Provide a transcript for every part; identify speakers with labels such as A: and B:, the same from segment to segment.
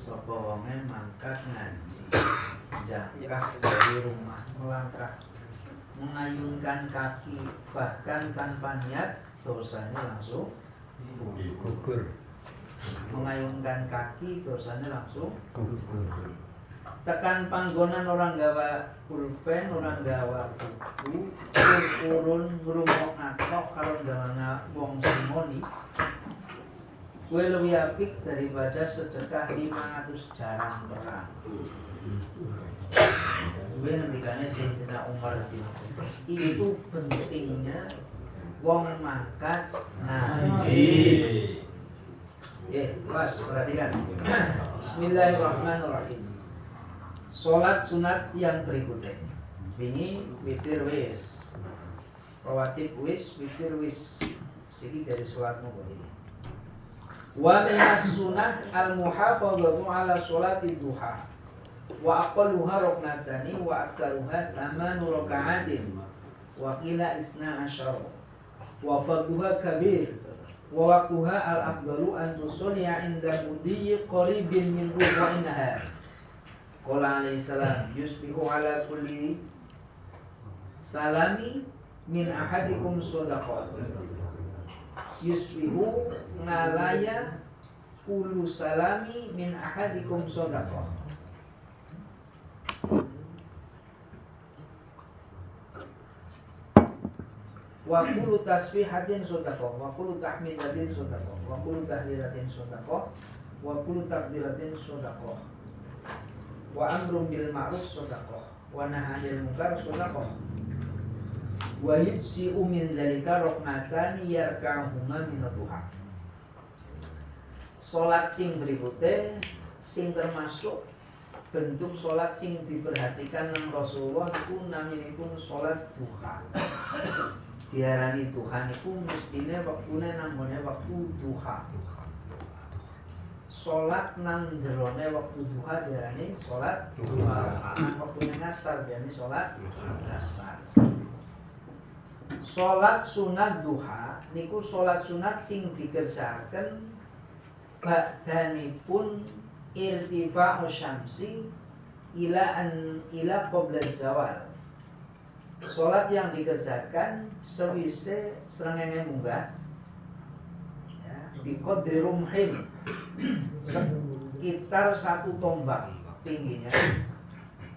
A: sapa wonge mangkat ngaji, jangkah dari rumah, melangkah, mengayunkan kaki, bahkan tanpa niat dosanya langsung gugur. Mengayunkan kaki dosanya langsung gugur. Tekan panggonan orang gawa pulpen, orang gawa buku, turun ngrungok ngatok kalau gawa wong simoni. Kue lebih apik daripada sedekah 500 jaran perang. Kue ngendikane Sayyidina Umar bin Khattab. Itu pentingnya wong mangkat ngaji. Pas perhatikan. Bismillahirrahmanirrahim. Salat sunat yang berikutnya. Ini witir wis, rawatib wis, witir wis. Siki dari salatmu kok ini. Wa minas sunnah al-muhafadzatu ala sholati duha wa aqalluha rakaatani wa aktsaruha 8 raka'atin wa qila 12 wa fadluha kabir wa waqtuha al-afdalu an tusalliya 'inda mudhi qaribin min rubu'in nahar. Qala alaihi salam yusbihu ala kulli salami min ahadikum shadaqah. Yusbihu ngalaya kulu salami min ahadikum shadaqah. Wa kulu tasbihatin shadaqah, wa kulu tahmidatin shadaqah, wa kulu tahliratin shadaqah, wa kulu takbiratin shadaqah. Wa amrun bil ma'ruf shadaqah, wa nahy 'anil munkar shadaqah. Wa yubsi'u min dzalika rak'atan yarka'uhuma min duha. Salat sing berikutnya sing termasuk bentuk salat sing diperhatikan nang Rasulullah iku naminipun salat duha. Diarani duha niku mestine wektune nanggone wektu duha. Salat nang jerone wektu duha diarani salat duha. Nang wektune ngasar diarani salat asar. Salat sunat duha niku salat sunat sing dikerjakan badanipun irtifa'u syamsi ila qabla zawal. Salat yang dikerjakan sewise srengenge munggah ya, bi qadri rumhin sekitar 1 tombak tingginya.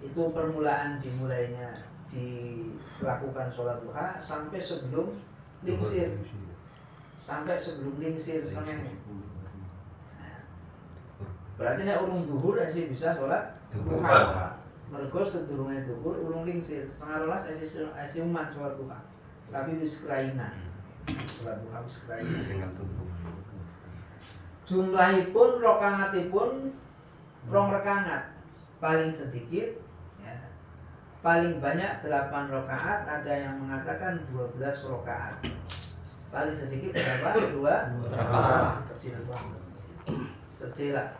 A: Itu permulaan dimulainya dilakukan sholat duha sampai sebelum lingsir, srengenge. Berarti nek urung zuhur masih bisa sholat duha. Mergo sedurunge zuhur urung lingsir, 11:30 masih umat sholat duha. Tapi wis krainan. Sholat duha wis krainan. Jumlahipun rakaatipun 2 rakaat. Paling sedikit paling banyak 8 rakaat, ada yang mengatakan 12 rakaat. Paling sedikit berapa? 2 rakaat. Kecil banget. Sejelas.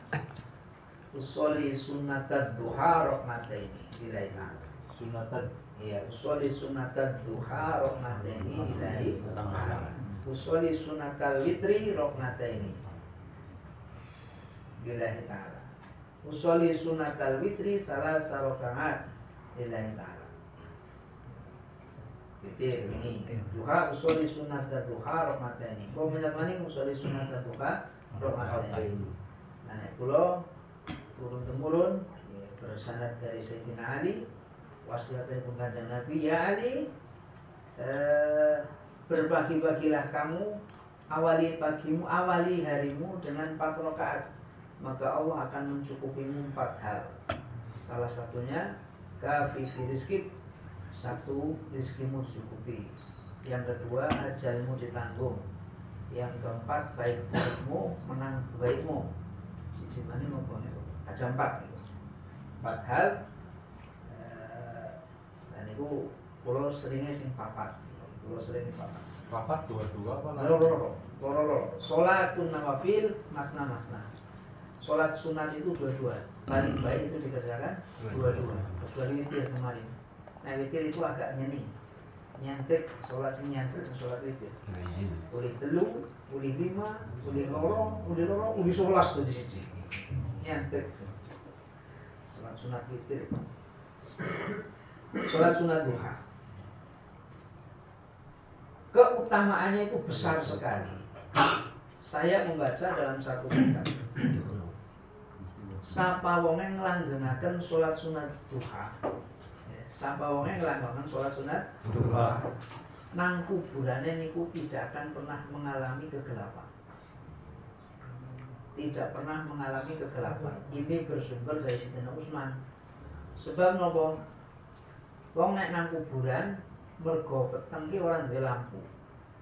A: Usolli sunnatad duha rak'ataini lillahi ta'ala.
B: Sunatan.
A: Iya, usolli sunnatad duha rak'ataini lillahi ta'ala. Usolli sunnatal witri rak'ataini lillahi ta'ala. Usolli sunnatal witri salasa rakaat lillahi ta'ala. Witir ini duha usolli sunnatal duha rak'ataini. Kok menyamani usolli sunnatal duha rak'ataini. Nah, kula turun temurun ya, bersanad dari Sayyidina Ali, wasiat dari Kanjeng Nabi, ya Ali, berbagi-bagilah kamu, awali pagimu, awali harimu dengan 4 rakaat, maka Allah akan mencukupimu 4 hal. Salah satunya kafi fi rizqik, 1 rizkimu dicukupi. Yang kedua ajalmu ditanggung. Yang keempat baik burukmu menang baikmu. Sisi mana mau ada 4 gitu. 4 hal dan itu pulau seringnya sing papat. Pulau sering papat.
B: Papat 22 apa?
A: Loro. Sholatun nawafil masna. Sholat sunat itu 22. Paling baik itu dikerjakan 22. Kecuali witir kemarin. Nah witir itu agak nyentik, sholat sing nyentik, sholat witir. Uli 3, uli 5, uli loro, uli 11 tuh di sini. nyentik. Sholat sunat witir. Sholat sunat duha. Keutamaannya itu besar sekali. Saya membaca dalam satu kitab. Sapa wonge nglanggengaken sholat sunat duha. Sapa wonge nglanggengaken sholat sunat duha. Nang kuburane niku tidak akan pernah mengalami kegelapan. Tidak pernah mengalami kegelapan. Ini bersumber dari Sayyidina Utsman. Sebab napa? Wong nek nang kuburan mergo peteng ki ora duwe lampu.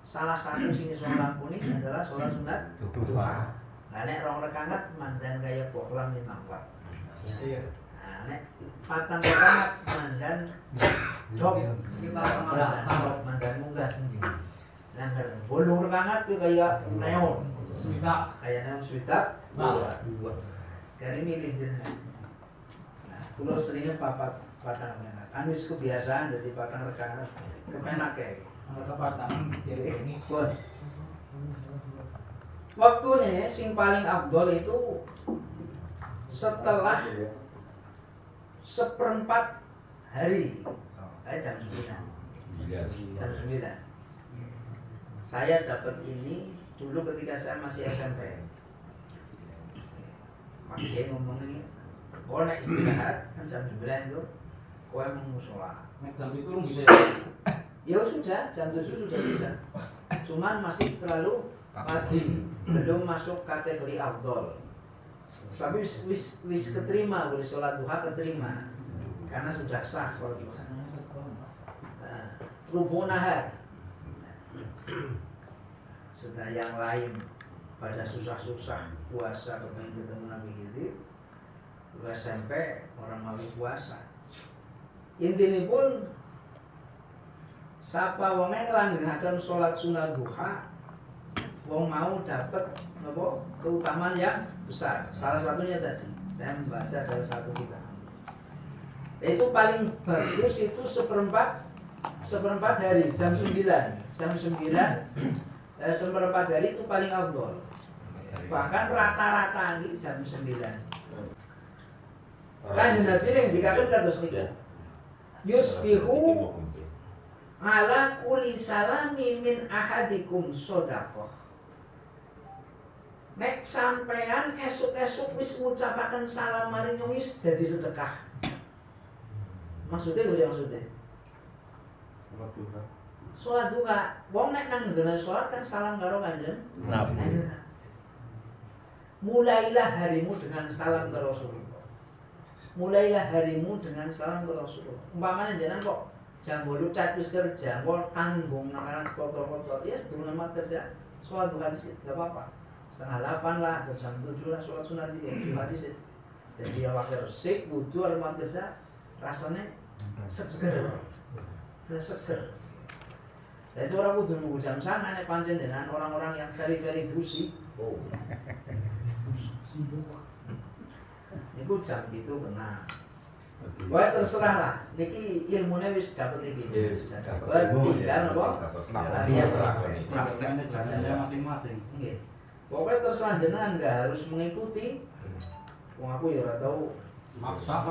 A: Salah satu sini soal lampu ini adalah sholat sunat duha. Nah nek rong rakaat mandan kaya poklam 5 watt. Iya. Nah nek patang rakaat mandan job kita mandan munggah sendiri. Nah nek 8 rakaat kuwi kaya neon. Kayak neon swidak. Kari milih jenengan. Nah, kula seringnya patang rakaat. Kan wis kebiasaan dadi patang rakaat. Kepenak kae. Waktunya sing paling afdol itu setelah 1/4 hari. Jam 9. Jam 9. Saya dapat ini dulu ketika saya masih SMP. Makanya ngomongnya, kalau nek istirahat kan jam 9 itu, kau mau musola.
B: Jam itu bisa.
A: Ya sudah, jam 7 sudah bisa. Cuman masih terlalu pagi, belum masuk kategori afdol. Tapi wis keterima, boleh sholat duha keterima, karena sudah sah sholat duha. Rubuh nahar. Sedang yang lain pada susah-susah puasa kepengen ketemu Nabi gitu, SMP orang mau puasa. Intinya pun sapa wong nglanggengaken sholat sunat duha, wong mau dapat apa keutamaan yang besar. Salah satunya tadi saya membaca dari satu kitab. Itu paling bagus itu 1/4 hari jam 9. Jam 9 1/4 hari itu paling afdol. Bahkan rata-rata ini jam 9. Kanjeng Nabi yang dikatakan kados niku. Yusbihu ala kulli salami min ahadikum shadaqah. Nek sampean esuk-esuk wis ngucapaken salam maring wis dadi sedekah. Maksudnya gue maksudnya? Sholat duha. Wong nek nang ngene sholat kan salam karo Kanjeng Nabi. Mulailah harimu dengan salam ke Rasulullah. Mulailah harimu dengan salam ke Rasulullah. Umpamane jenengan kok jam 8 cat wis kerja, kok tanggung nakanan kotor-kotor, ya sedurunge mat kerja, sholat duha dhisik, enggak apa-apa. 7:30 lah, atau jam 7 lah sholat sunat dhisik. Jadi awake resik, wudu arep mat kerja, rasane seger. Seger. Jadi orang kudu nunggu jam sana nek pancen dengan orang-orang yang very busy. Niku jam itu kena. Wah terserah lah. Niki ilmunya wis dapet iki. Sudah dapet. Tinggal apa? Latihan
B: Caranya masing-masing.
A: Nggih. Pokoknya terserah jenengan enggak harus mengikuti. Wong aku ya ora tau maksa.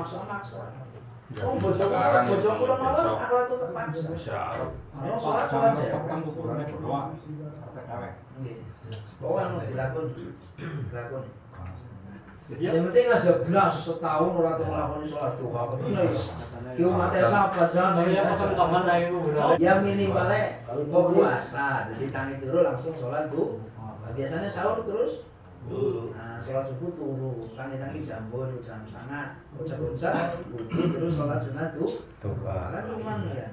A: Oh, bojoku mawon aku ora tau terpaksa. Ayo sholat aja. Nggih. Pokoknya dilakoni. Yang penting aja belas setahun ora tau nglakoni sholat duha. Ketune wis. Ki umate sapa jan ya minimalnya kok puasa. Jadi tangi turu langsung sholat duha. Biasanya sahur terus nah, sholat subuh turu, tangi-tangi jam 8, jam 9, ucap-ucap, wudu terus sholat sunat duha. Kan lumayan ya.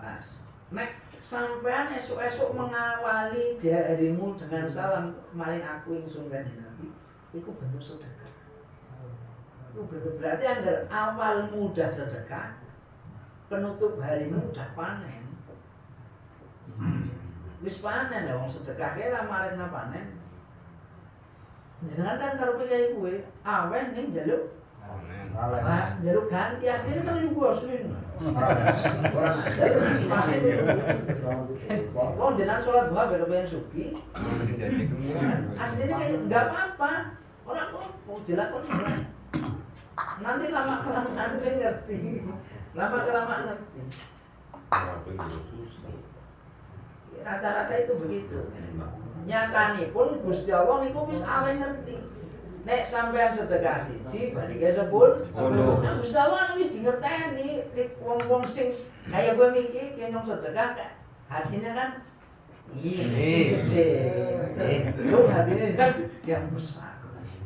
A: Mas, nek sampean esuk-esuk mengawali harimu dengan salam maring aku ingsun kanjeng Nabi, iku bentuk sedekah. Itu berarti anggar awalmu udah sedekah, penutup harimu udah panen. Wis panen lah wong sedekah ke lah maring panen. Jenengan kan karepe kaya kuwe, aweh ning njaluk Wah, jaluk ganti aslinya kan juga aslinya. Orang aja masih. Oh, jenengan sholat duha bener-bener suki. Aslinya kayak nggak apa-apa. Orang kok jelakon. Nanti lama kelamaan saya ngerti. Lama kelamaan ngerti. Rata-rata itu begitu. Nyatane pun Gusti Allah niku wis aweh ngerti. Nek sampean sedekah siji badhe 10. Nah Gusti Allah wis dingerteni nek wong-wong sing kaya gue mikir nyong sedekah kan hatinya kan gede. Itu hatinya kan yang besar.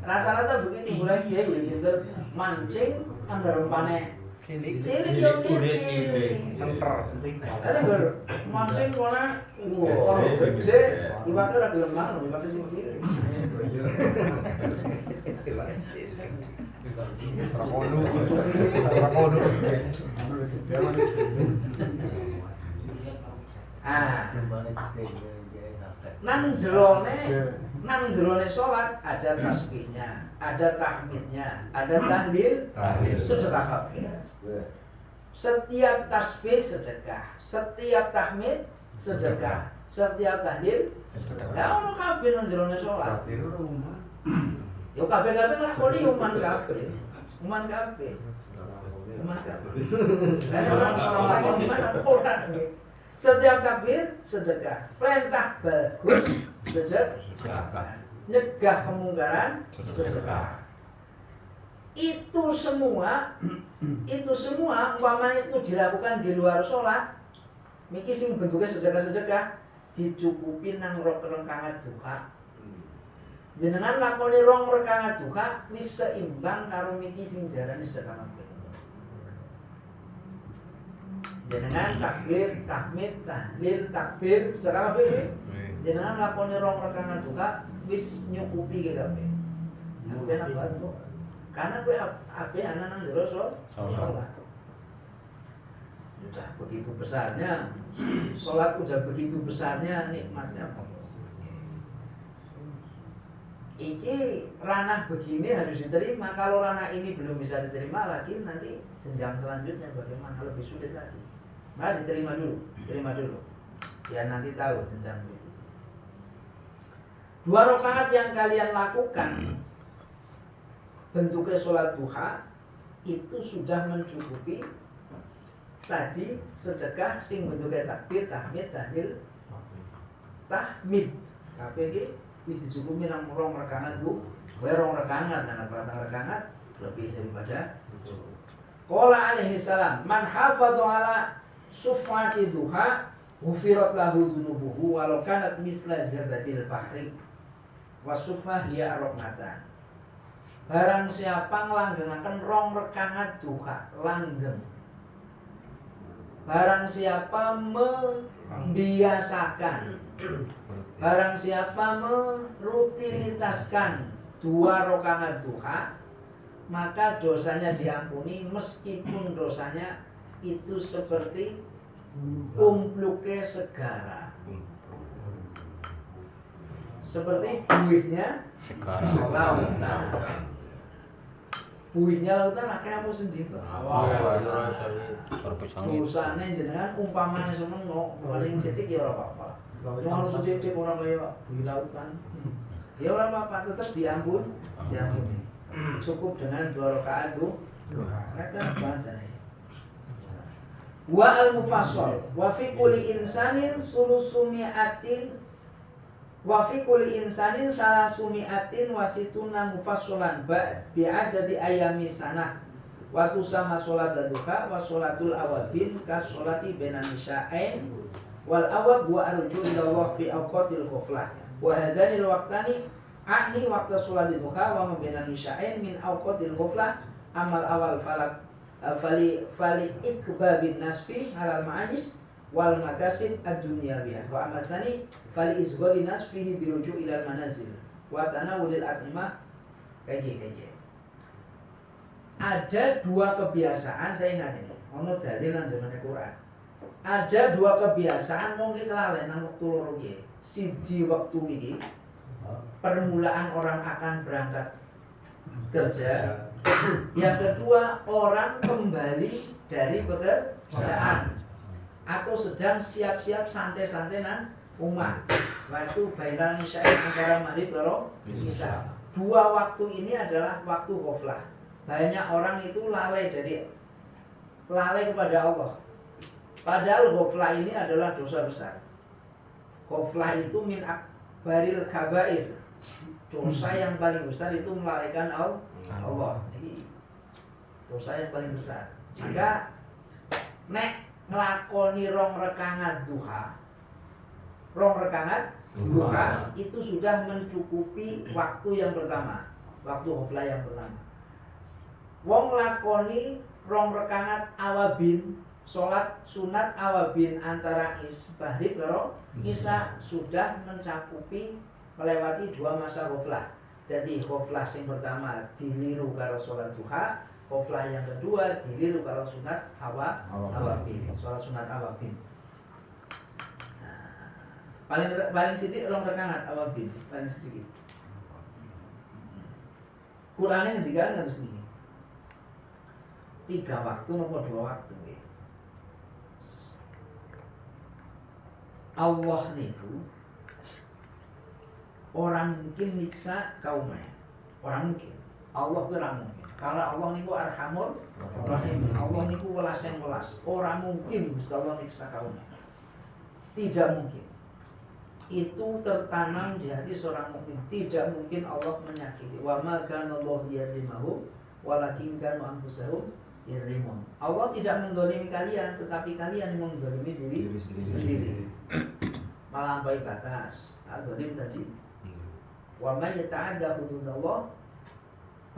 A: Rata-rata begitu mulai kiai udah pinter mancing anggar rempane cilik yo cilik. Ada ber mancing kona wah gede iwake ora gelem mangan iwake sing cilik. Nang jerone salat ada tasbihnya, ada tahmidnya, ada tahlil, sedekah kabeh. Setiap tasbih sedekah, setiap tahmid sedekah, setiap tahlil sedekah. Ono kabeh nang jerone salat. Yo kabeh-kabeh lakoni uman kabeh. Uman kabeh. Lah orang lagi gimana orang setiap takbir sedekah, perintah bagus sedekah, nyegah kemungkaran sedekah. Itu semua umpamanya itu dilakukan di luar sholat, miki sing bentuknya sedekah dicukupi nang rakaat duha. Jenengan lakoni rong rakaat duha wis seimbang karo miki sing diarani sedekah kabeh. Jenengan takbir, tahmid, tahlil, takbir, sedekah kabeh. Jenengan lakoni rong rakaat duha wis nyukupi kabeh. Kabeh apa itu? Karena gue ape anak nang jero sholat. Udah begitu besarnya sholat, udah begitu besarnya nikmatnya. Iki ranah begini harus diterima. Kalau ranah ini belum bisa diterima lagi, nanti jenjang selanjutnya bagaimana, lebih sulit lagi. Maka terima dulu. Ya nanti tahu jenjang itu. 2 rakaat yang kalian lakukan bentuknya sholat duha itu sudah mencukupi tadi sedekah sing bentuknya takbir, tahmid, tahlil, tahmid. Tapi iki wis dicukupi nang rong rakaat tuh, rong rakaat nang patang rakaat lebih daripada itu. Qala alaihi salam, man hafadha ala sufati duha ghufirat lahu dzunubuhu walau kanat misla zardatil bahri wasufah hiya rahmatan. Barang siapa nglanggengaken rong rakaat duha langgeng, barang siapa membiasakan, barang siapa merutinitaskan 2 rakaat duha, maka dosanya diampuni meskipun dosanya itu seperti umpluknya segara, seperti buihnya lautan. Buihnya lautan akeh apa sendiri. Dosane jenengan umpamane semono paling sithik ya ora apa-apa. Yang harus sithik ora kaya buih lautan. Ya ora apa-apa, tetap diampuni. Cukup dengan 2 rakaat duha. Mereka bahasanya. Wa al-mufassal wa fi kulli insanin sulusumiatin wa fi kulli insanin salasumiatin wasituna mufassalan bi'adadi ayami sanah wa tusama sholat duha wa sholatul awabin ka sholati bainan nisya'ain wal awab wa arju ilallah fi awqatil khuflah wa hadanil waqtani a'ni waqta sholat duha wa bainan nisya'ain min awqatil khuflah amal awal fali ikbabin nasfi halal ma'anis wal makasib ad-dunyawiyah wa amal tsani fali izghali nasfihi biruju' ilal manazil wa tanawulil at'imah kayak. Ada 2 kebiasaan, saya ingat ini ono dalil nang dalem Quran. Ada 2 kebiasaan mungkin kelalen nang wektu loro iki. Siji wektu iki permulaan orang akan berangkat kerja, Yang kedua, orang kembali dari pekerjaan atau sedang siap-siap santai-santai nan umat. Waktu bainal isya'i antara maghrib karo isya. Dua waktu ini adalah waktu ghaflah. Banyak orang itu lalai kepada Allah. Padahal ghaflah ini adalah dosa besar. Ghaflah itu min akbaril kabair. Dosa yang paling besar itu melalaikan Allah. Ini dosa yang paling besar. Maka nek nglakoni rong rekangat duha itu sudah mencukupi waktu yang pertama, waktu ghaflah yang pertama. Wong lakoni rong rekangat awabin, sholat sunat awabin antara maghrib karo isya sudah mencakupi melewati dua masa ghaflah. Jadi ghaflah yang pertama diliru karo sholat duha, ghaflah yang kedua diliru karo sunat awabin, sholat sunat awabin. Paling sedikit rong rekangat awabin, paling sedikit. Kurangnya ketiga nggak terus ini. 3 waktu nopo 2 waktu ya. Allah niku orang mungkin nyiksa kaumnya. Orang mungkin. Allah itu orang mungkin. Kalau Allah niku arhamur rahim. Allah niku welas yang welas. Orang mungkin Gusti Allah nyiksa kaumnya. Tidak mungkin. Itu tertanam di hati seorang mukmin. Tidak mungkin Allah menyakiti. Wa ma kana Allahu yadlimahu walakin kanu anfusahum yadlimun. Allah tidak menzalimi kalian, tetapi kalian yang menzalimi diri sendiri. Melampaui batas. Zalim tadi. Wa may yata'adda hududallah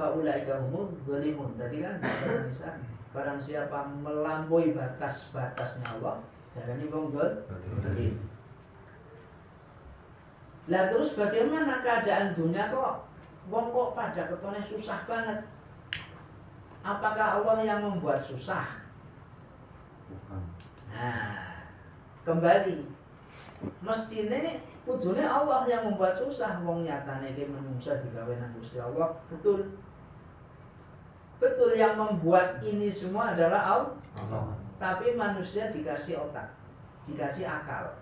A: fa ulaika humuz zalimun. Tadi kan bisa barang siapa melampaui batas-batasnya Allah, darani wong zalim. Lah terus bagaimana keadaan dunia kok wong kok pada ketone susah banget? Apakah Allah yang membuat susah?
B: Bukan.
A: Nah, kembali mestine kudune Allah yang membuat susah. Wong nyatane iki menungsa digawe nang Gusti Allah. Betul. Betul yang membuat ini semua adalah Allah. Tapi manusia dikasih otak, dikasih akal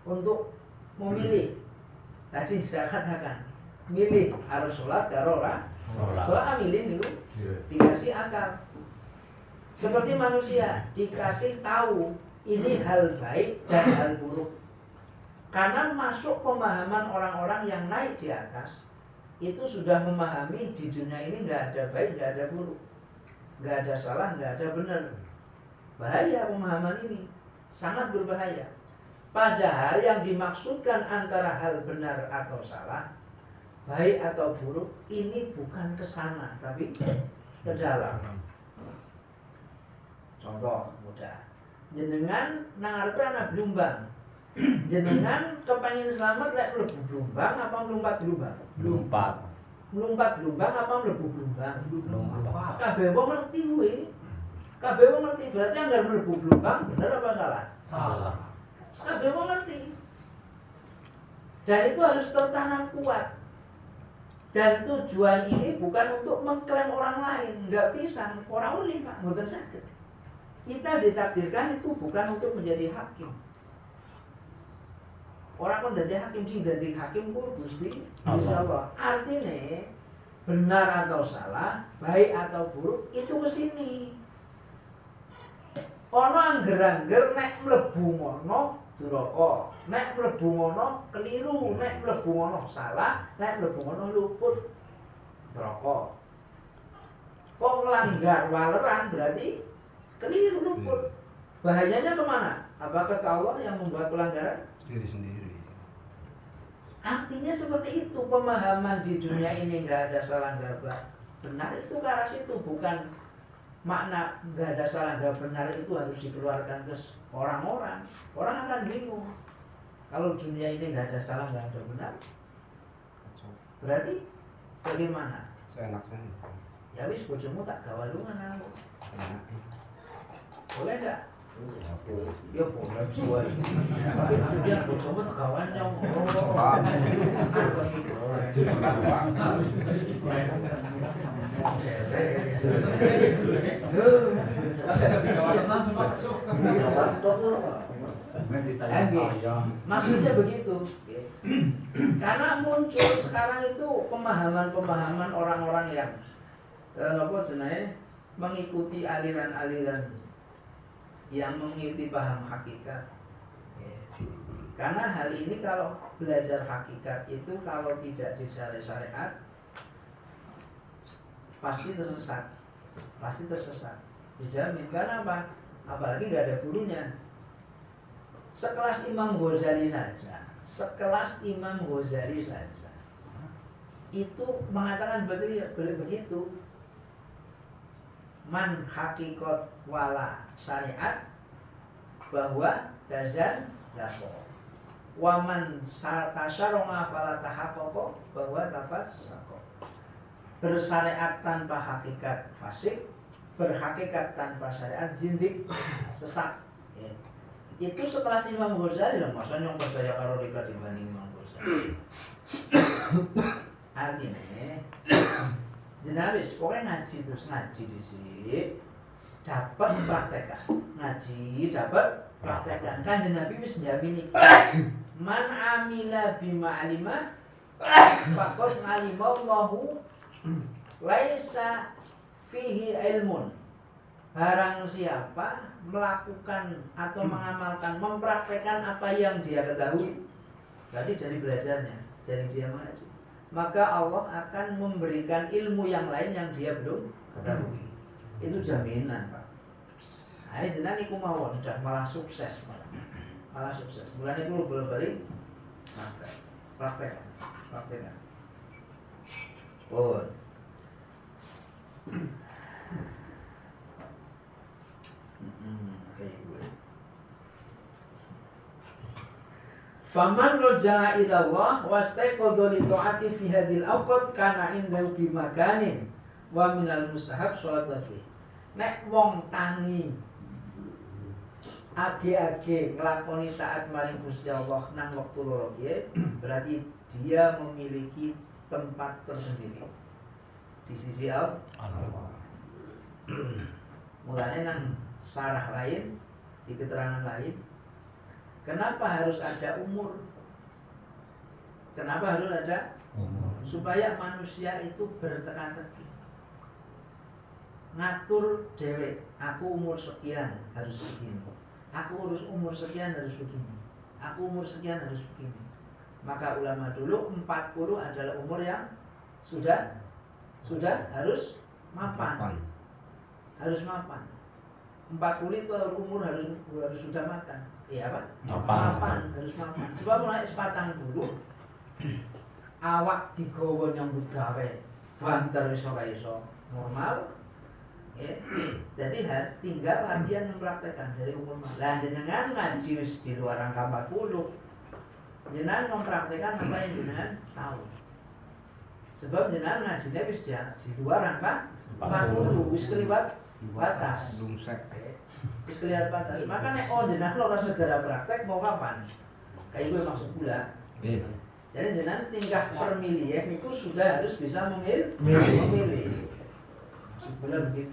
A: untuk memilih. Tadi saya katakan, milih harus sholat karo ora. Sholat milih niku dikasih akal. Seperti manusia dikasih tahu ini hal baik dan hal buruk. Karena masuk pemahaman orang-orang yang naik di atas itu sudah memahami di dunia ini nggak ada baik, nggak ada buruk, nggak ada salah, nggak ada benar. Bahaya pemahaman ini, sangat berbahaya. Padahal yang dimaksudkan antara hal benar atau salah, baik atau buruk, ini bukan ke sana, tapi ke dalam. Contoh mudah, jenengan nangarepe anak blumbang, jenengan kepengen selamat lek mlebu blumbang apa melompat blumbang? Melompat blumbang apa mlebu blumbang? Kabeh wong ngerti kuwi. Kabeh wong ngerti, berarti anggar mlebu blumbang bener apa salah? Salah. Kabeh wong ngerti. Dan itu harus tertanam kuat. Dan tujuan ini bukan untuk mengklaim orang lain, nggak bisa. Orang oleh Pak, mboten saged. Kita ditakdirkan itu bukan untuk menjadi hakim. Orang pun jadi hakim, sing dadi hakim ku Gusti Allah. Artinya benar atau salah, baik atau buruk itu ke sini. Ono angger-angger nek mlebu ngono duraka, nek mlebu ngono keliru, nek mlebu ngono salah, nek mlebu ngono luput neraka. Kok melanggar waleran berarti keliru luput. Bahayanya kemana? Apakah ke Allah yang membuat pelanggaran?
B: Sendiri.
A: Artinya seperti itu, pemahaman di dunia ini nggak ada salah nggak benar itu ke arah situ, bukan makna nggak ada salah nggak benar itu harus dikeluarkan ke orang-orang. Orang akan bingung kalau dunia ini nggak ada salah nggak ada benar. Berarti bagaimana?
B: Seenaknya.
A: Ya wis bojomu tak gawalungan aku. Boleh nggak? Ya problem suwe. Tapi dia bojomu tegawan yang maksudnya begitu. Karena muncul sekarang itu pemahaman-pemahaman orang-orang yang apa jenenge mengikuti aliran-aliran yang mengikuti paham hakikat. Karena hal ini kalau belajar hakikat itu kalau tidak dicari syariat pasti tersesat, dijamin. Karena apa? Apalagi nggak ada gurunya. Sekelas Imam Ghazali saja, itu mengatakan begitu. Man hakikat wala syariat bahwa tazan dako. Waman tasyarunga fala tahaqqaqa bahwa tafassaqo. Bersyariat tanpa hakikat fasik, berhakikat tanpa syariat zindik sesat. Ya. Itu sekelas Imam Ghazali lah, masa yang percaya karo rika dibanding Imam Ghazali. Artinya jenabis, pokoknya ngaji terus ngaji di sini dapat praktekan, ngaji dapat praktekan. Kan Nabi wis njamini man amila bima alima faqad alimallahu laisa fihi ilmun. Barang siapa melakukan atau mengamalkan, mempraktekkan apa yang dia ketahui, berarti dari belajarnya, dari dia mengaji, maka Allah akan memberikan ilmu yang lain yang dia belum ketahui. Itu jaminan, Pak. Nah, jenengan iku mawon udah malah sukses, malah sukses. Mulane iku bolak-balik praktek. Pun. Faman roja'a ila Allah wastaqadha li ta'ati fi hadhil awqat kana indahu bi makanin wa minal mustahab salat tasbih. Nek wong tangi age-age nglakoni taat maring Gusti Allah nang wektu loro kiye, berarti dia memiliki tempat tersendiri di sisi Allah. Mulane nang sarah lain, di keterangan lain, kenapa harus ada umur? Kenapa harus ada umur? Supaya manusia itu berteka-teki, ngatur dewek. Aku umur sekian harus begini, aku urus umur sekian harus begini, aku umur sekian harus begini. Maka ulama dulu 40 adalah umur yang sudah harus mapan. Harus mapan. 40 itu umur harus sudah makan. Iya apa? Mapan, harus mapan. Coba mulai sepatang dulu. Awak digawa nyambut gawe, banter wis ora iso normal. Ya. Jadi tinggal latihan mempraktekkan dari umur. Lah jenengan ngaji wis di luar angka 40. Jenengan mempraktekkan apa yang jenengan tahu. Sebab jenengan ngajinya wis di luar angka 40, wis keliwat batas. Wis kelihatan batas. Maka nek jenengan ora segera praktek mau kapan? Kayak gue maksud pula. Jadi jenengan tingkah permilihan itu sudah harus bisa memilih. Maksud pula begitu.